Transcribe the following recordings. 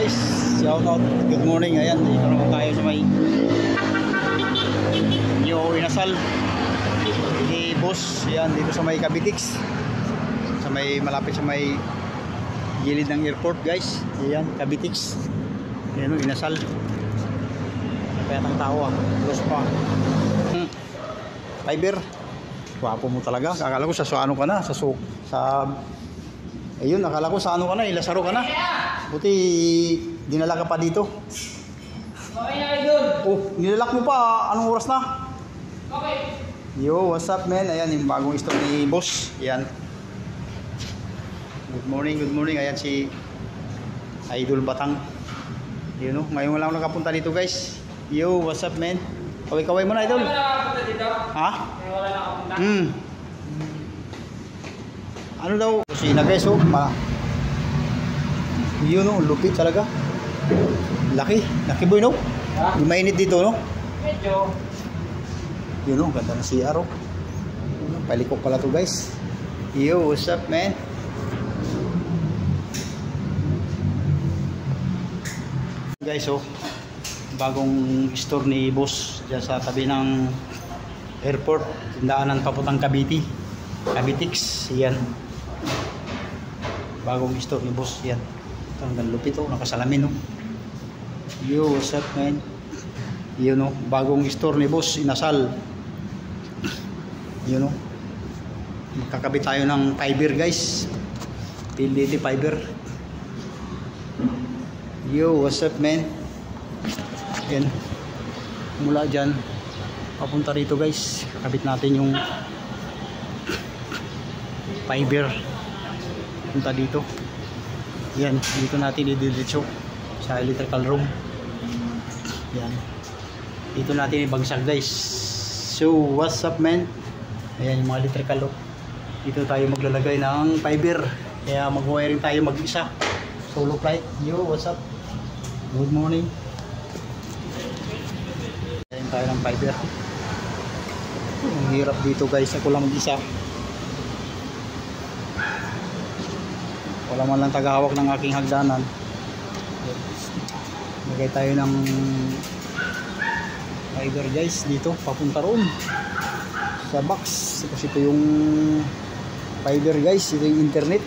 guys, shout out, good morning. Ayan, dito naman tayo sa may New Inasal ni boss. Ayan, dito sa may Cavitex, sa may malapit sa may gilid ng airport guys. Ayan, Cavitex. Ayan o, Inasal. Napayatang tao close pa. Fiber, wapo mo talaga. Akala ko sa ano ka na, sa ayun, akala ko sa ano ka na, Lasaro ka na. Buti dinala ka pa dito. Okay na idol. Oh, nilalak mo pa. Anong oras na? Okay. Yo, what's up man? Ayan, yung bagong store ni boss. Ayan. Good morning, good morning. Ayan si Idol Batang. Yun o, ngayon wala akong nakapunta dito guys. Yo, what's up man? Kaway-kaway mo na idol. Wala nakapunta dito? Ha? Wala nakapunta? Ano daw? Kusina guys oh. Yun o, lupit talaga. Laki boy no? Ha? Yung mainit dito no? Medyo. Yun o, ganda na CR o. Palikok pala to guys. Yo, what's up man? Guys oh, bagong store ni boss dyan sa tabi ng airport, tindaanan papuntang Cavite, Cavitex. Yan, bagong store ni boss. Yan, ang lupit oh, nakasalamin oh. Yo, what's up man? Yun oh, bagong store ni boss, Inasal. Yun oh, magkakabit tayo ng fiber guys, PLDT fiber. Yo, what's up man? Yan, mula dyan papunta rito guys, kakabit natin yung fiber punta dito. Yan, dito natin ididiretso sa electrical room. Yan, dito natin ibagsak guys. So what's up man? Ayan yung mga electrical room. Dito tayo maglalagay ng fiber, kaya mag-wiring tayo mag-isa, solo flight. Yo, what's up? Good morning. Ayan tayo ng fiber. Ang hirap dito guys, ako lang mag-isa. Wala man lang tagahawak ng aking hagdanan. Lagay tayo ng fiber guys dito, papunta roon sa box. Kasi ito yung fiber guys, ito yung internet.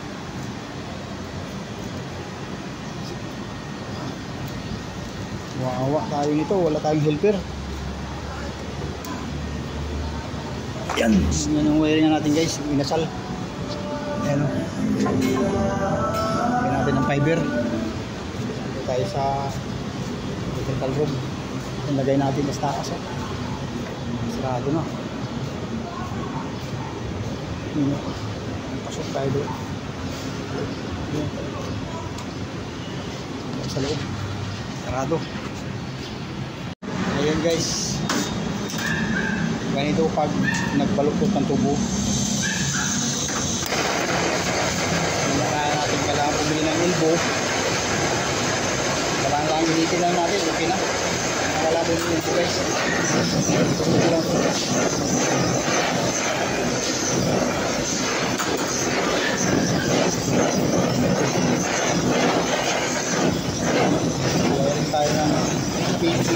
Wawa tayo nito, wala tayong helper. Yan, yan ang wiring natin guys, Inasal. Ayan o, lagyan natin ng fiber. Dito tayo sa electrical room. Lagay natin sa taas o. Sarado na. Pasok tayo doon. Sa loob, sarado. Ayan guys, ganito pag nagbaluktot ng tubo. Kailangan natin bumili ng elbow. Kailangan lang initin lang natin, okay na. Wala din yung elbow guys. Wiring tayo ng PC.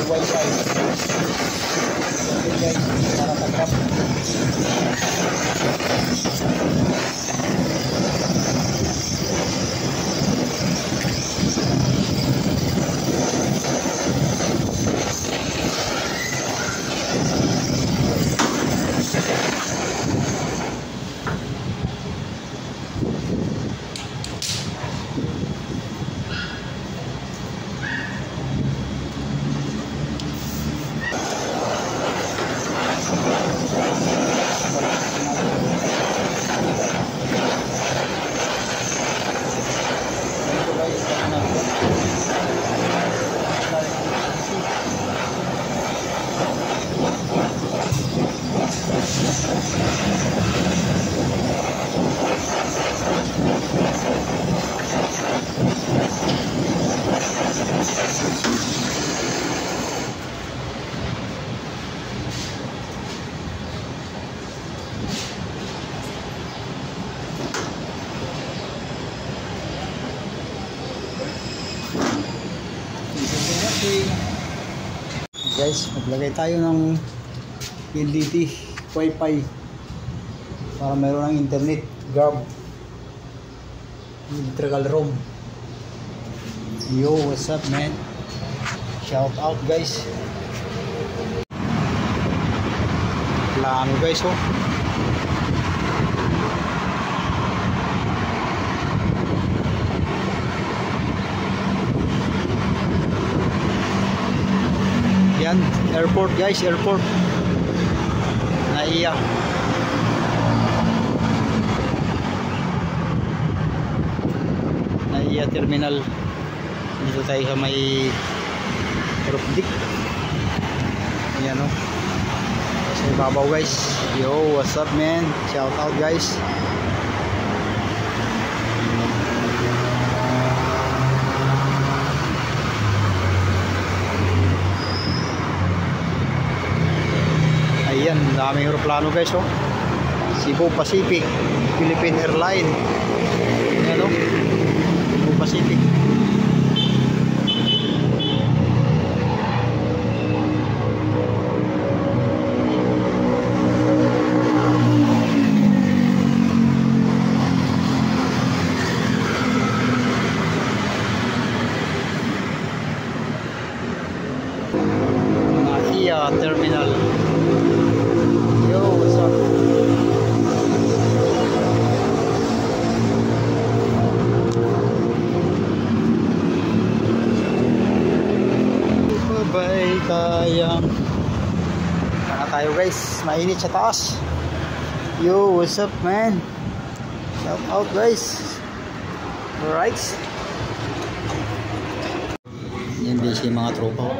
Wi-Fi. Okay guys, para tagrap. guys, maglagay tayo ng PLDT Wi-Fi para mayroon ng internet. Grab electrical room. Yo, what's up man? Shout out guys. Plano guys oh. Yan, airport guys, airport. Naiya. Naiya terminal. Dito tayo sa may Rupdik. Yan o. Sa ibabaw guys. Yo, what's up man? Shout out guys. Ayan, daming aeroplano guys oh. Cebu Pacific, Philippine Airline. Ayan oh. Cebu Pacific. Naiya Terminal. Yo, what's up? Bye tayang. Sana tayo guys, mainit sa taas. Yo, what's up man? Shout out guys. Alright. Yan din si mga tropa.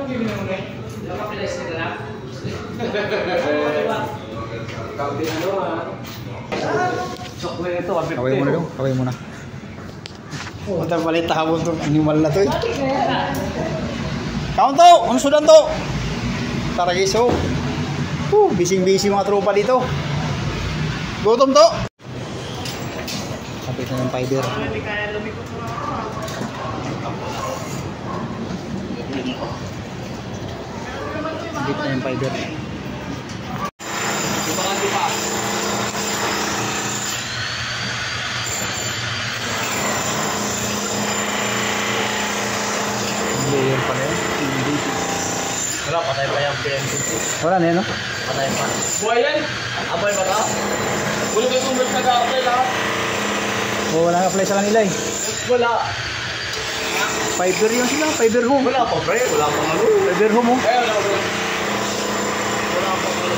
Kaway mo na daw, kaway mo na. Punta pala itabon itong animal na to eh. Kaon to! Ano sudan to? Tara guys oh. Bising-busy mga tropa dito. Gutom to! Kapit na ng fiber. Kapit na yung fiber. Yan pala yun. Wala, patay pa yung PNPC. Wala na yun no? Patay pa. Buhay yan? Abay ba ka? Wala kayo sumbert nag-a-apply lahat? Oo, wala ka apply sa kanila eh. Wala. Fiber yun sila, fiber home. Wala pa pre, wala pa malo. Fiber home oh. Wala pa pre. Wala pa malo.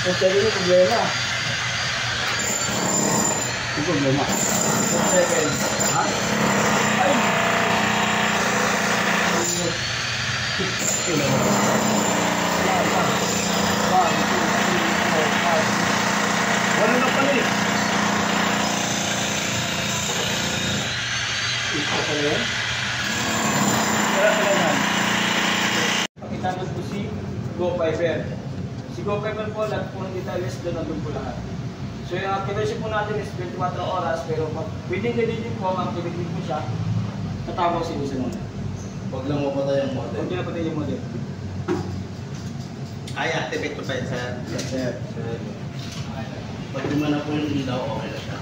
Kung sabi nyo problema. Yung problema. 1 second. Ha? Ay! Wala na pala eh. Ito pala yan. Wala pala yan. Pakitano po si GoFiber. Si GoFiber po, lahat po ng details doon nandun po lahat. So yung activation po natin is 24 oras, pero within the day po, activate po siya, tatawag si Lucy muna. Huwag lang mapatay ang modem. Huwag niya napatay yung modem. Ay, activate ko pa yun, sir. Yes, sir. Pag lima na po yung ilaw, okay na siya.